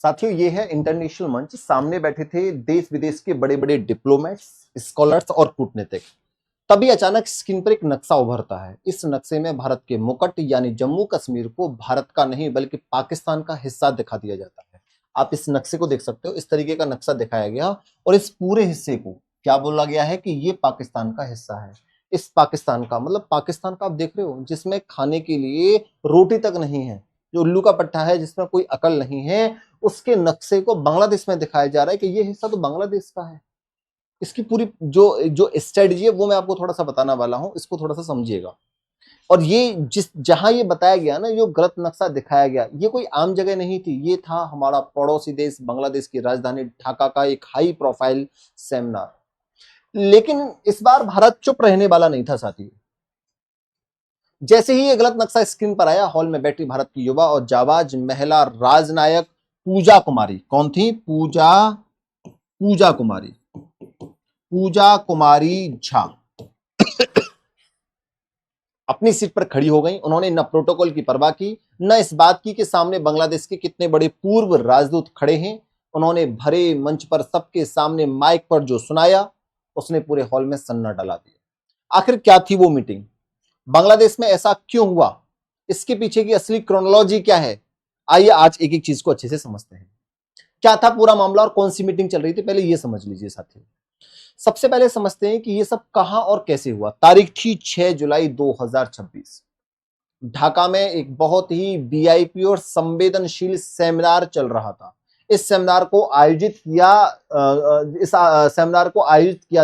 साथियों, ये है इंटरनेशनल मंच। सामने बैठे थे देश विदेश के बड़े बड़े डिप्लोमेट्स, स्कॉलर्स और कूटनीतिक। तभी अचानक स्क्रीन पर एक नक्शा उभरता है। इस नक्शे में भारत के मुकुट यानी जम्मू कश्मीर को भारत का नहीं बल्कि पाकिस्तान का हिस्सा दिखा दिया जाता है। आप इस नक्शे को देख सकते हो, इस तरीके का नक्शा दिखाया गया और इस पूरे हिस्से को क्या बोला गया है कि ये पाकिस्तान का हिस्सा है। इस पाकिस्तान का मतलब पाकिस्तान का आप देख रहे हो जिसमें खाने के लिए रोटी तक नहीं है, जो उल्लू का पट्टा है, जिसमें कोई अकल नहीं है, उसके नक्शे को बांग्लादेश में दिखाया जा रहा है कि ये हिस्सा तो बांग्लादेश का है। इसकी पूरी जो जो स्ट्रेटजी है वो मैं आपको थोड़ा सा बताने वाला हूं, इसको थोड़ा सा समझिएगा। और ये जहां ये बताया गया ना, जो गलत नक्शा दिखाया गया, ये कोई आम जगह नहीं थी, ये था हमारा पड़ोसी देश बांग्लादेश की राजधानी ढाका का एक हाई प्रोफाइल सेमिनार। लेकिन इस बार भारत चुप रहने वाला नहीं था साथियों। जैसे ही ये गलत नक्शा स्क्रीन पर आया, हॉल में बैठी भारत की युवा और जाबाज महिला राजनायक पूजा कुमारी, कौन थी? पूजा कुमारी, पूजा कुमारी झा अपनी सीट पर खड़ी हो गई। उन्होंने न प्रोटोकॉल की परवाह की, न इस बात की कि सामने बांग्लादेश के कितने बड़े पूर्व राजदूत खड़े हैं। उन्होंने भरे मंच पर सबके सामने माइक पर जो सुनाया, उसने पूरे हॉल में सन्नाटा डाला दिया। आखिर क्या थी वो मीटिंग? बांग्लादेश में ऐसा क्यों हुआ? इसके पीछे की असली क्रोनोलॉजी क्या है? आइए आज एक एक चीज को अच्छे से समझते हैं। क्या था पूरा मामला और कौन सी मीटिंग चल रही थी, पहले ये समझ लीजिए साथियों। सबसे पहले समझते हैं कि ये सब कहां और कैसे हुआ। तारीख थी 6 जुलाई 2026। ढाका में एक बहुत ही वीआईपी और संवेदनशील सेमिनार चल रहा था। इस सेमिनार को आयोजित किया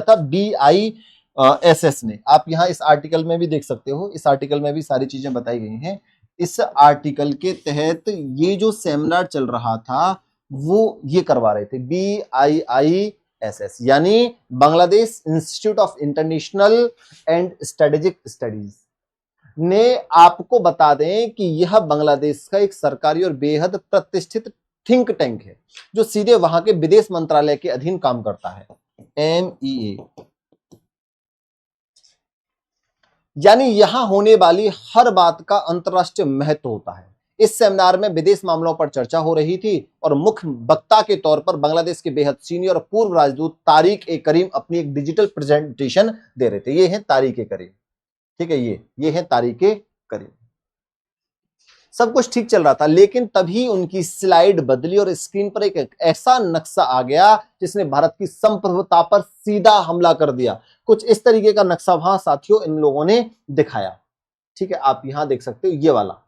था BISS ने। आप यहां इस आर्टिकल में भी देख सकते हो, इस आर्टिकल में भी सारी चीजें बताई गई हैं। इस आर्टिकल के तहत ये जो सेमिनार चल रहा था वो ये करवा रहे थे BIISS यानी Bangladesh institute of international and strategic studies ने। आपको बता दें कि यह बांग्लादेश का एक सरकारी और बेहद प्रतिष्ठित थिंक टैंक है, जो सीधे वहां के विदेश मंत्रालय के अधीन काम करता है, MEA। यानी यहां होने वाली हर बात का अंतर्राष्ट्रीय महत्व होता है। इस सेमिनार में विदेश मामलों पर चर्चा हो रही थी और मुख्य वक्ता के तौर पर बांग्लादेश के बेहद सीनियर और पूर्व राजदूत तारिक ए करीम अपनी एक डिजिटल प्रेजेंटेशन दे रहे थे। ये है तारिक ए करीम, ठीक है, ये है तारिक ए करीम। सब कुछ ठीक चल रहा था, लेकिन तभी उनकी स्लाइड बदली और स्क्रीन पर एक ऐसा नक्शा आ गया जिसने भारत की संप्रभुता पर सीधा हमला कर दिया। कुछ इस तरीके का नक्शा वहां साथियों इन लोगों ने दिखाया। ठीक है, आप यहां देख सकते हो ये वाला,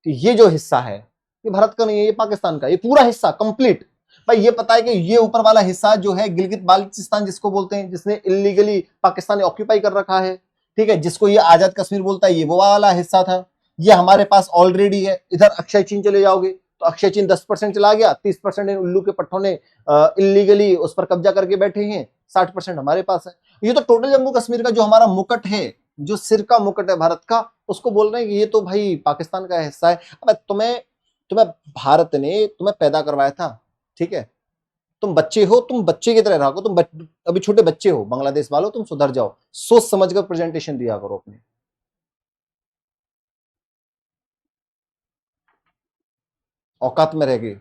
कि ये जो हिस्सा है ये भारत का नहीं है, ये पाकिस्तान का। ये पूरा हिस्सा कंप्लीट, भाई ये पता है कि ये ऊपर वाला हिस्सा जो है गिलगित बाल्टिस्तान जिसको बोलते हैं, जिसने इलीगली पाकिस्तान ने ऑक्यूपाई कर रखा है, ठीक है, जिसको ये आजाद कश्मीर बोलता है, ये वो वाला हिस्सा था। ये हमारे पास ऑलरेडी है। इधर अक्षय चीन चले जाओगे तो अक्षय चीन 10% चला गया, 30% इन उल्लू के पट्टों ने इलीगली उस पर कब्जा करके बैठे हैं, 60% हमारे पास है। ये तो टोटल जम्मू कश्मीर का जो हमारा मुकुट है, जो सिर का मुकुट है भारत का, उसको बोल रहे हैं कि ये तो भाई पाकिस्तान का हिस्सा है। अब तुम्हें भारत ने तुम्हें पैदा करवाया था, ठीक है, तुम बच्चे हो, तुम बच्चे की तरह रहो, अभी छोटे बच्चे हो बांग्लादेश वालों, तुम सुधर जाओ, सोच समझकर प्रेजेंटेशन दिया करो अपने। औकात में रह गए।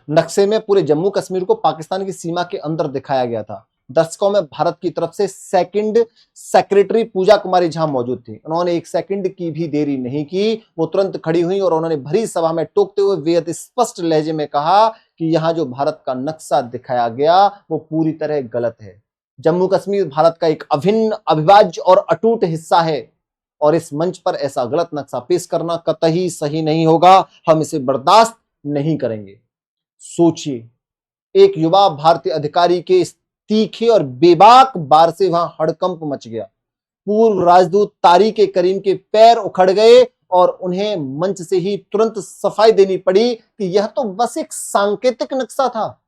नक्शे में पूरे जम्मू कश्मीर को पाकिस्तान की सीमा के अंदर दिखाया गया था। दर्शकों में भारत की तरफ से सेकंड सेक्रेटरी पूजा कुमारी झा मौजूद थी। उन्होंने एक सेकंड की भी देरी नहीं की, वो तुरंत खड़ी हुई और उन्होंने भरी सभा में टोकते हुए बेहद स्पष्ट लहजे में कहा कि यहां जो भारत का नक्शा दिखाया गया वो पूरी तरह गलत है। जम्मू कश्मीर भारत का एक अभिन्न, अविभाज्य और अटूट हिस्सा है और इस मंच पर ऐसा गलत नक्शा पेश करना कतई सही नहीं होगा। हम इसे बर्दाश्त नहीं करेंगे। सोचिए, एक युवा भारतीय अधिकारी के इस तीखे और बेबाक वार से वहां हड़कंप मच गया। पूर्व राजदूत तारिक ए करीम के पैर उखड़ गए और उन्हें मंच से ही तुरंत सफाई देनी पड़ी कि यह तो बस एक सांकेतिक नक्शा था।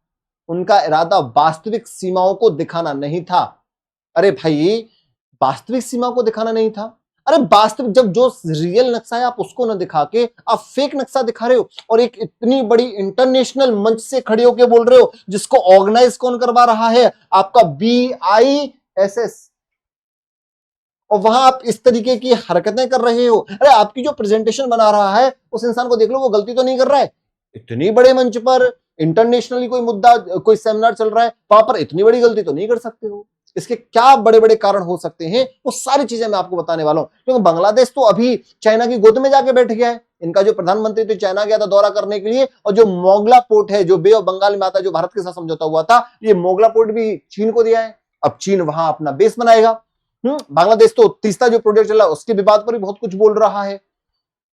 उनका इरादा वास्तविक सीमाओं को दिखाना नहीं था। अरे भाई, वास्तविक सीमा को दिखाना नहीं था? अरे वास्तविक, जब जो रियल नक्शा है आप उसको ना दिखा के आप फेक नक्शा दिखा रहे हो और एक इतनी बड़ी इंटरनेशनल मंच से खड़े होकर बोल रहे हो, जिसको ऑर्गेनाइज कौन करवा रहा है? आपका BISS। और वहां आप इस तरीके की हरकतें कर रहे हो। अरे आपकी जो प्रेजेंटेशन बना रहा है उस इंसान को देख लो, वो गलती तो नहीं कर रहा है। इतनी बड़े मंच पर इंटरनेशनली कोई मुद्दा, कोई सेमिनार चल रहा है, वहां पर इतनी बड़ी गलती तो नहीं कर सकते हो। इसके क्या बड़े बड़े कारण हो सकते हैं, वो सारी चीजें मैं आपको बताने वाला हूं। क्योंकि बांग्लादेश तो अभी चाइना की गोद में जाके बैठ गया है। इनका जो प्रधानमंत्री तो चाइना गया था दौरा करने के लिए, और जो मोगला पोर्ट है, जो बे ऑफ बंगाल में आता है, जो भारत के साथ समझौता हुआ था, ये मोगला पोर्ट भी चीन को दिया है। अब चीन वहां अपना बेस बनाएगा। बांग्लादेश तो तीसरा जो प्रोजेक्ट चला उसके विवाद पर भी बहुत कुछ बोल रहा है।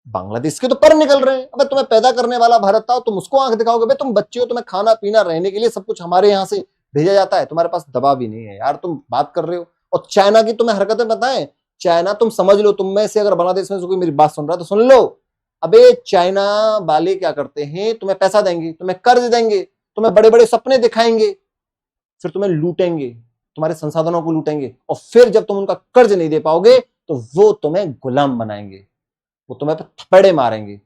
बांग्लादेश के तो पर निकल रहे हैं। अबे तुम्हें पैदा करने वाला भारत था, तुम उसको आंख दिखाओगे? भाई तुम बच्चे हो, तुम्हें खाना पीना रहने के लिए सब कुछ हमारे यहाँ से भेजा जाता है, तुम्हारे पास दवा भी नहीं है यार, तुम बात कर रहे हो। और चाइना की तुम्हें हरकतें बताएं, चाइना तुम समझ लो, तुम में से अगर बांग्लादेश में से कोई मेरी बात सुन रहा है तो सुन लो। अबे चाइना वाले क्या करते हैं, तुम्हें पैसा देंगे, तुम्हें कर्ज देंगे, तुम्हें बड़े बड़े सपने दिखाएंगे, फिर तुम्हें लूटेंगे, तुम्हारे संसाधनों को लूटेंगे, और फिर जब तुम उनका कर्ज नहीं दे पाओगे तो वो तुम्हें गुलाम बनाएंगे, वो तुम्हें थप्पड़े मारेंगे।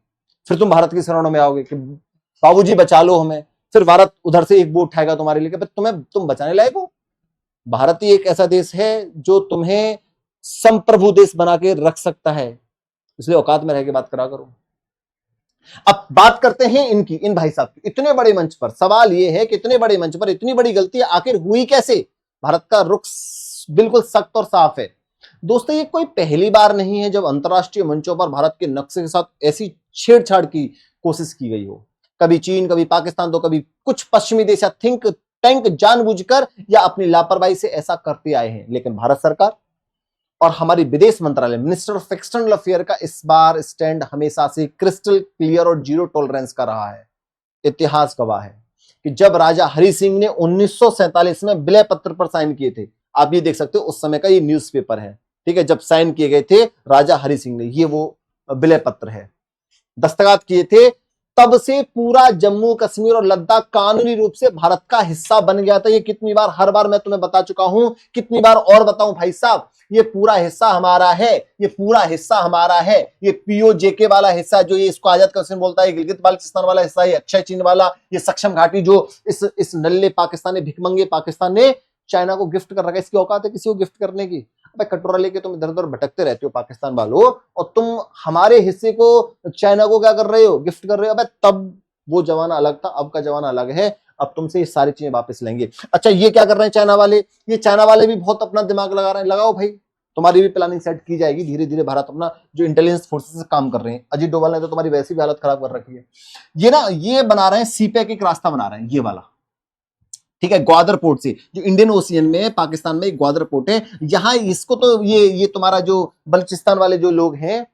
फिर तुम भारत की शरणों में आओगे कि बाबूजी बचा लो हमें। फिर भारत उधर से एक बोट उठाएगा तुम्हारे लिए कि तुम बचाने लायक हो। भारत ही एक ऐसा देश है जो तुम्हें संप्रभु देश बना के रख सकता है, इसलिए औकात में रह के बात करा करो। अब बात करते हैं इनकी, इन भाई साहब की। इतने बड़े मंच पर सवाल यह है कि इतने बड़े मंच पर इतनी बड़ी गलती आखिर हुई कैसे? भारत का रुख बिल्कुल सख्त और साफ है। दोस्तों ये कोई पहली बार नहीं है जब अंतरराष्ट्रीय मंचों पर भारत के नक्शे के साथ ऐसी छेड़छाड़ की कोशिश की गई हो। कभी चीन, कभी पाकिस्तान, तो कभी कुछ पश्चिमी देश या थिंक टैंक जानबूझकर या अपनी लापरवाही से ऐसा करते आए हैं। लेकिन भारत सरकार और हमारी विदेश मंत्रालय, मिनिस्टर ऑफ एक्सटर्नल अफेयर का इस बार स्टैंड हमेशा से क्रिस्टल क्लियर और जीरो टॉलरेंस का रहा है। इतिहास गवाह है कि जब राजा हरि सिंह ने 1947 में विलय पत्र पर साइन किए थे, आप ये देख सकते हो उस समय का ये न्यूज़पेपर है, ठीक है, जब साइन किए गए थे राजा हरि सिंह ने, ये वो विलय पत्र है, दस्तखत किए थे, तब से पूरा जम्मू कश्मीर और लद्दाख कानूनी रूप से भारत का हिस्सा बन गया था। ये कितनी बार, हर बार मैं तुम्हें बता चुका हूं, कितनी बार और बताऊं भाई साहब, ये पूरा हिस्सा हमारा है, ये पूरा हिस्सा हमारा है। ये पीओजेके वाला हिस्सा जो ये इसको आजाद कश्मीर बोलता है, गिलगित बाल्टिस्तान वाला हिस्सा, ये अक्षय चिन्ह वाला, ये सक्षम घाटी जो इस नल्ले पाकिस्तानी भिखमंगे पाकिस्तान ने चाइना को गिफ्ट कर रखा है। इसकी औकात है किसी को गिफ्ट करने की? अबे कटोरा लेके तुम इधर उधर भटकते रहते हो पाकिस्तान वालों, और तुम हमारे हिस्से को चाइना को क्या कर रहे हो, गिफ्ट कर रहे हो। अबे तब वो जमाना अलग था, अब का जमाना अलग है। अब तुमसे ये सारी चीजें वापस लेंगे। अच्छा ये क्या कर रहे हैं चाइना वाले? ये चाइना वाले भी बहुत अपना दिमाग लगा रहे हैं। लगाओ भाई, तुम्हारी भी प्लानिंग सेट की जाएगी धीरे धीरे। भारत अपना जो इंटेलिजेंस फोर्सेस से काम कर रहे हैं, अजीत डोभाल ने तो तुम्हारी वैसी भी हालत खराब कर रखी है। ये ना, ये बना रहे हैं सीपैक, एक रास्ता बना रहे हैं ये वाला, ठीक है, ग्वादर पोर्ट से, जो इंडियन ओशियन में पाकिस्तान में एक ग्वादर पोर्ट है, यहां इसको तो ये तुम्हारा जो बलूचिस्तान वाले जो लोग हैं,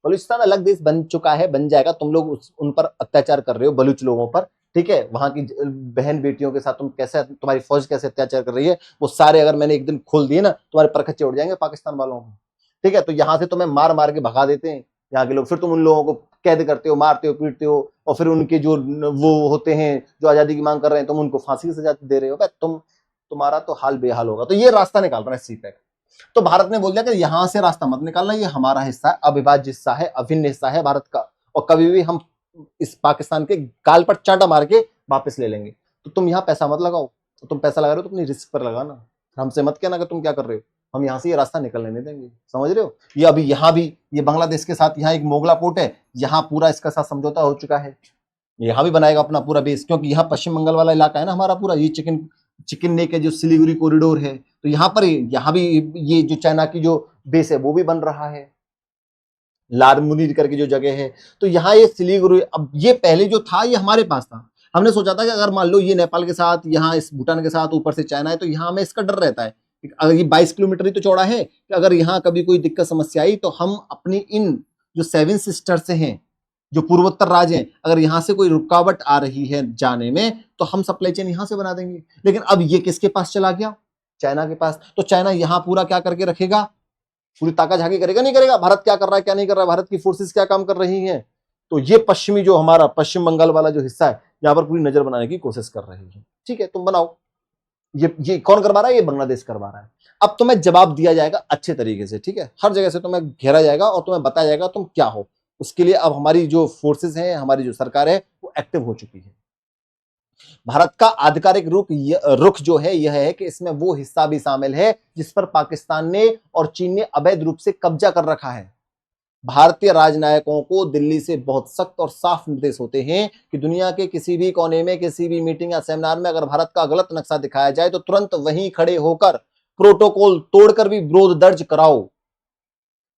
बलूचिस्तान अलग देश बन चुका है, बन जाएगा, तुम लोग उन पर अत्याचार कर रहे हो बलूच लोगों पर, ठीक है, वहां की बहन बेटियों के साथ तुम कैसे, तुम्हारी फौज कैसे अत्याचार कर रही है, वो सारे अगर मैंने एक दिन खोल दिए ना, तुम्हारे परखच्चे उड़ जाएंगे पाकिस्तान वालों को, ठीक है। तो यहां से तुम्हें मार मार के भगा देते हैं यहाँ के लोग, फिर तुम उन लोगों को कैद करते हो, मारते हो, पीटते हो, और फिर उनके जो वो होते हैं जो आजादी की मांग कर रहे हैं, तुम उनको फांसी की सजा दे रहे हो। तुम्हारा तो हाल बेहाल होगा। तो ये रास्ता निकाल रहा है सीपैक। तो भारत ने बोल दिया कि यहां से रास्ता मत निकालना, ये हमारा हिस्सा है, अविभाज्य हिस्सा है, अभिन्न हिस्सा है भारत का, और कभी भी हम इस पाकिस्तान के गाल पर चांटा मार के वापस ले लेंगे। तो तुम यहाँ पैसा मत लगाओ, तो तुम पैसा लगा रहे हो तो अपनी रिस्क पर लगाना, हमसे मत कहना कि तुम क्या कर रहे हो, हम यहाँ से ये रास्ता निकलने नहीं देंगे। समझ रहे हो? ये अभी यहाँ भी, ये बांग्लादेश के साथ यहाँ एक मोगला पोर्ट है, यहाँ पूरा इसका साथ समझौता हो चुका है, यहाँ भी बनाएगा अपना पूरा बेस, क्योंकि यहाँ पश्चिम बंगाल वाला इलाका है ना हमारा पूरा, ये चिकन नेक है जो सिलीगुड़ी कॉरिडोर है, तो यहाँ पर यहाँ भी ये जो चाइना की जो बेस है वो भी बन रहा है, लारमुनीर करके जो जगह है। तो यहाँ ये सिलीगुड़ी, अब ये पहले जो था ये हमारे पास था, हमने सोचा था कि अगर मान लो ये नेपाल के साथ, यहाँ इस भूटान के साथ, ऊपर से चाइना है, तो यहाँ हमें इसका डर रहता है, अगर ये 22 किलोमीटर ही तो चौड़ा है, कि अगर यहाँ कभी कोई दिक्कत समस्या आई तो हम अपनी इन जो 7 सिस्टर्स हैं, जो पूर्वोत्तर राज्य हैं, अगर यहाँ से कोई रुकावट आ रही है जाने में, तो हम सप्लाई चेन यहाँ से बना देंगे। लेकिन अब ये किसके पास चला गया? चाइना के पास। तो चाइना यहाँ पूरा क्या करके रखेगा, पूरी ताका झाकी करेगा, नहीं करेगा? भारत क्या कर रहा है, क्या नहीं कर रहा है, भारत की फोर्सेस क्या काम कर रही हैं, तो ये पश्चिमी जो हमारा पश्चिम बंगाल वाला जो हिस्सा है, यहाँ पर पूरी नजर बनाने की कोशिश कर रही है। ठीक है, तुम बनाओ। ये कौन करवा रहा है? ये बांग्लादेश करवा रहा है। अब तुम्हें जवाब दिया जाएगा अच्छे तरीके से, ठीक है, हर जगह से तुम्हें घेरा जाएगा और तुम्हें बताया जाएगा तुम क्या हो। उसके लिए अब हमारी जो फोर्सेस हैं, हमारी जो सरकार है, वो एक्टिव हो चुकी है। भारत का आधिकारिक रुख जो है यह है कि इसमें वो हिस्सा भी शामिल है जिस पर पाकिस्तान ने और चीन ने अवैध रूप से कब्जा कर रखा है। भारतीय राजनयिकों को दिल्ली से बहुत सख्त और साफ निर्देश होते हैं कि दुनिया के किसी भी कोने में किसी भी मीटिंग या सेमिनार में अगर भारत का गलत नक्शा दिखाया जाए तो तुरंत वहीं खड़े होकर प्रोटोकॉल तोड़कर भी विरोध दर्ज कराओ।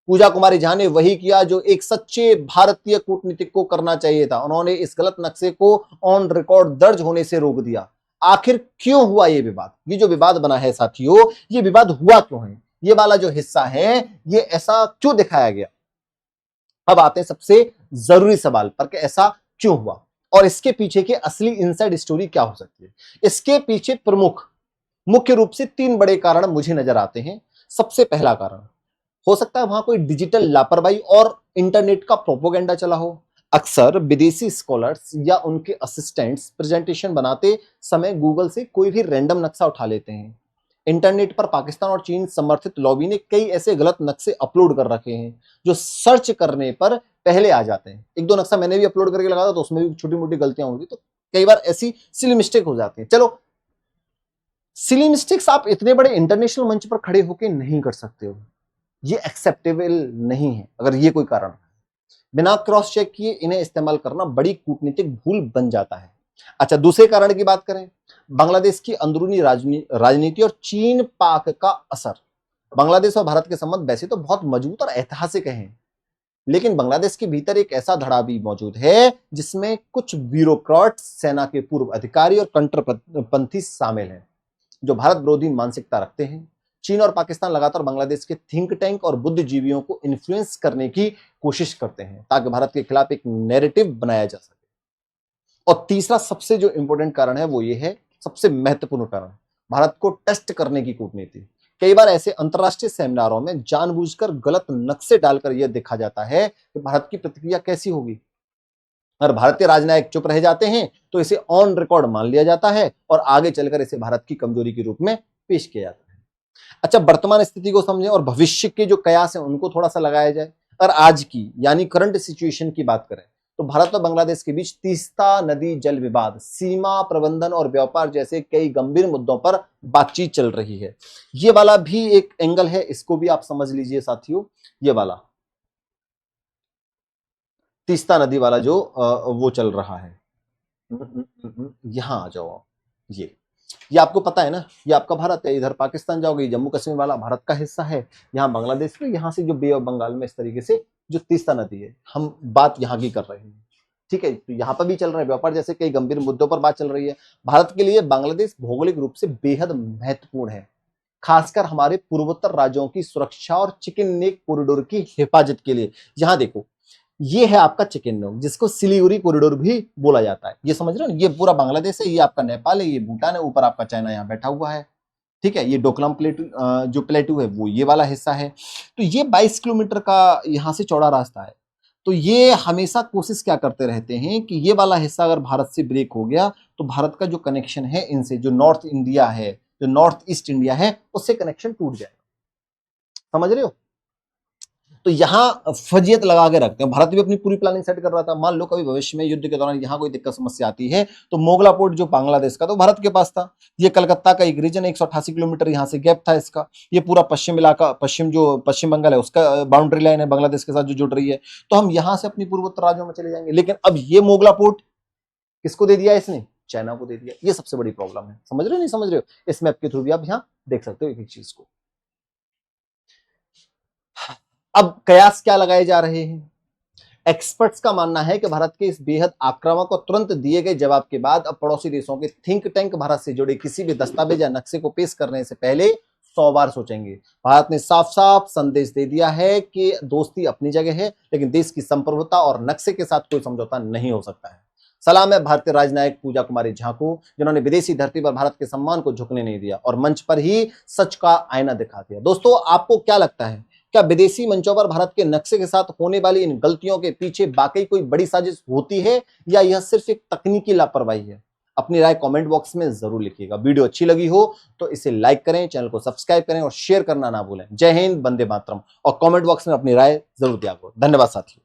पूजा कुमारी झा ने वही किया जो एक सच्चे भारतीय कूटनीतिक को करना चाहिए था। उन्होंने इस गलत नक्शे को ऑन रिकॉर्ड दर्ज होने से रोक दिया। आखिर क्यों हुआ ये विवाद? ये जो विवाद बना है साथियों, ये विवाद हुआ क्यों है? ये वाला जो हिस्सा है ये ऐसा क्यों दिखाया गया? अब आते हैं सबसे जरूरी सवाल पर कि ऐसा क्यों हुआ और इसके पीछे की असली इनसाइड स्टोरी क्या हो सकती है। इसके पीछे मुख्य रूप से 3 बड़े कारण मुझे नजर आते हैं। सबसे पहला कारण हो सकता है वहां कोई डिजिटल लापरवाही और इंटरनेट का प्रोपोगेंडा चला हो। अक्सर विदेशी स्कॉलर्स या उनके असिस्टेंट्स प्रेजेंटेशन बनाते समय गूगल से कोई भी रैंडम नक्शा उठा लेते हैं। इंटरनेट पर पाकिस्तान और चीन समर्थित लॉबी ने कई ऐसे गलत नक्शे अपलोड कर रखे हैं जो सर्च करने पर पहले आ जाते हैं। 1-2 नक्शा मैंने भी अपलोड करके लगा था तो उसमें भी छोटी मोटी गलतियां होंगी, तो कई बार ऐसी सिली मिस्टेक हो जाती है। चलो, सिली मिस्टेक्स आप इतने बड़े इंटरनेशनल मंच पर खड़े होकर नहीं कर सकते हो, ये एक्सेप्टेबल नहीं है। अगर ये कोई कारण बिना क्रॉस चेक किए इन्हें इस्तेमाल करना बड़ी कूटनीतिक भूल बन जाता है। अच्छा, दूसरे कारण की बात करें, बांग्लादेश की अंदरूनी राजनीति और चीन पाक का असर। बांग्लादेश और भारत के संबंध वैसे तो बहुत मजबूत और ऐतिहासिक हैं, लेकिन बांग्लादेश के भीतर एक ऐसा धड़ा भी मौजूद है जिसमें कुछ ब्यूरोक्रेट, सेना के पूर्व अधिकारी और कट्टरपंथी शामिल हैं जो भारत विरोधी मानसिकता रखते हैं। चीन और पाकिस्तान लगातार बांग्लादेश के थिंक टैंक और बुद्धिजीवियों को इन्फ्लुएंस करने की कोशिश करते हैं ताकि भारत के खिलाफ एक नैरेटिव बनाया जा सके। और तीसरा सबसे जो इंपॉर्टेंट कारण है वो ये है, सबसे महत्वपूर्ण कारण, भारत को टेस्ट करने की कूटनीति। कई बार ऐसे अंतरराष्ट्रीय सेमिनारों में जानबूझकर गलत नक्शे डालकर यह देखा जाता है कि भारत की प्रतिक्रिया कैसी होगी। अगर भारतीय राजनयिक चुप रह जाते हैं तो इसे ऑन रिकॉर्ड मान लिया जाता है और आगे चलकर इसे भारत की कमजोरी के रूप में पेश किया जाता है। अच्छा, वर्तमान स्थिति को समझें और भविष्य के जो कयास हैं उनको थोड़ा सा लगाया जाए। अगर आज की यानी करंट सिचुएशन की बात करें तो भारत और बांग्लादेश के बीच तीस्ता नदी जल विवाद, सीमा प्रबंधन और व्यापार जैसे कई गंभीर मुद्दों पर बातचीत चल रही है। ये वाला भी एक एंगल है, इसको भी आप समझ लीजिए साथियों। ये वाला तीस्ता नदी वाला जो वो चल रहा है, यहां आ जाओ आप। ये आपको पता है ना, ये आपका भारत है, इधर पाकिस्तान जाओगे जम्मू कश्मीर वाला भारत का हिस्सा है, यहाँ बांग्लादेश में, यहाँ से जो बे ऑफ बंगाल में इस तरीके से जो तीस्ता नदी है, हम बात यहाँ की कर रहे हैं। ठीक है, तो यहाँ पर भी चल रहा है व्यापार जैसे कई गंभीर मुद्दों पर बात चल रही है। भारत के लिए बांग्लादेश भौगोलिक रूप से बेहद महत्वपूर्ण है, खासकर हमारे पूर्वोत्तर राज्यों की सुरक्षा और चिकन नेक कॉरिडोर की हिफाजत के लिए। यहाँ देखो, ये है आपका चिकन नेक जिसको सिलीगुड़ी कॉरिडोर भी बोला जाता है। ये समझ रहे हो, ये पूरा बांग्लादेश है, ये आपका नेपाल है, ये भूटान है, ऊपर आपका चाइना यहाँ बैठा हुआ है। ठीक है, ये डोकलाम प्लेटू जो प्लेटू है वो ये वाला हिस्सा है। तो ये 22 किलोमीटर का यहाँ से चौड़ा रास्ता है। तो ये हमेशा कोशिश क्या करते रहते हैं कि ये वाला हिस्सा अगर भारत से ब्रेक हो गया तो भारत का जो कनेक्शन है इनसे, जो नॉर्थ इंडिया है, जो नॉर्थ ईस्ट इंडिया है, उससे कनेक्शन टूट जाएगा। समझ रहे हो? तो यहां फजियत लगा के रखते हैं। भारत भी अपनी पूरी प्लानिंग सेट कर रहा था, मान लो कभी भविष्य में युद्ध के दौरान यहां कोई दिक्कत समस्या आती है तो मोगला पोर्ट जो बांग्लादेश का तो भारत के पास था, ये कलकत्ता का एक रीजन, 188 किलोमीटर यहां से गैप था इसका। ये पूरा पश्चिम इलाका, पश्चिम बंगाल है, उसका बाउंड्री लाइन है बांग्लादेश के साथ जो जुड़ रही है, तो हम यहां से अपनी पूर्वोत्तर राज्यों में चले जाएंगे। लेकिन अब ये मोगला पोर्ट किसको दे दिया इसने? चाइना को दे दिया। ये सबसे बड़ी प्रॉब्लम है। समझ रहे हो नहीं समझ रहे हो? इस मैप के थ्रू भी आप यहाँ देख सकते हो एक एक चीज को। अब कयास क्या लगाए जा रहे हैं? एक्सपर्ट्स का मानना है कि भारत के इस बेहद आक्रामक और तुरंत दिए गए जवाब के बाद अब पड़ोसी देशों के थिंक टैंक भारत से जुड़े किसी भी दस्तावेज या नक्शे को पेश करने से पहले 100 बार सोचेंगे। भारत ने साफ साफ संदेश दे दिया है कि दोस्ती अपनी जगह है, लेकिन देश की संप्रभुता और नक्शे के साथ कोई समझौता नहीं हो सकता है। सलाम है भारतीय राजनयिक पूजा कुमारी झा को, जिन्होंने विदेशी धरती पर भारत के सम्मान को झुकने नहीं दिया और मंच पर ही सच का आईना दिखा दिया। दोस्तों, आपको क्या लगता है, क्या विदेशी मंचों पर भारत के नक्शे के साथ होने वाली इन गलतियों के पीछे वाकई कोई बड़ी साजिश होती है या यह सिर्फ एक तकनीकी लापरवाही है? अपनी राय कमेंट बॉक्स में जरूर लिखिएगा। वीडियो अच्छी लगी हो तो इसे लाइक करें, चैनल को सब्सक्राइब करें और शेयर करना ना भूलें। जय हिंद, वंदे मातरम। और कमेंट बॉक्स में अपनी राय जरूर दिया करो। धन्यवाद साथियों।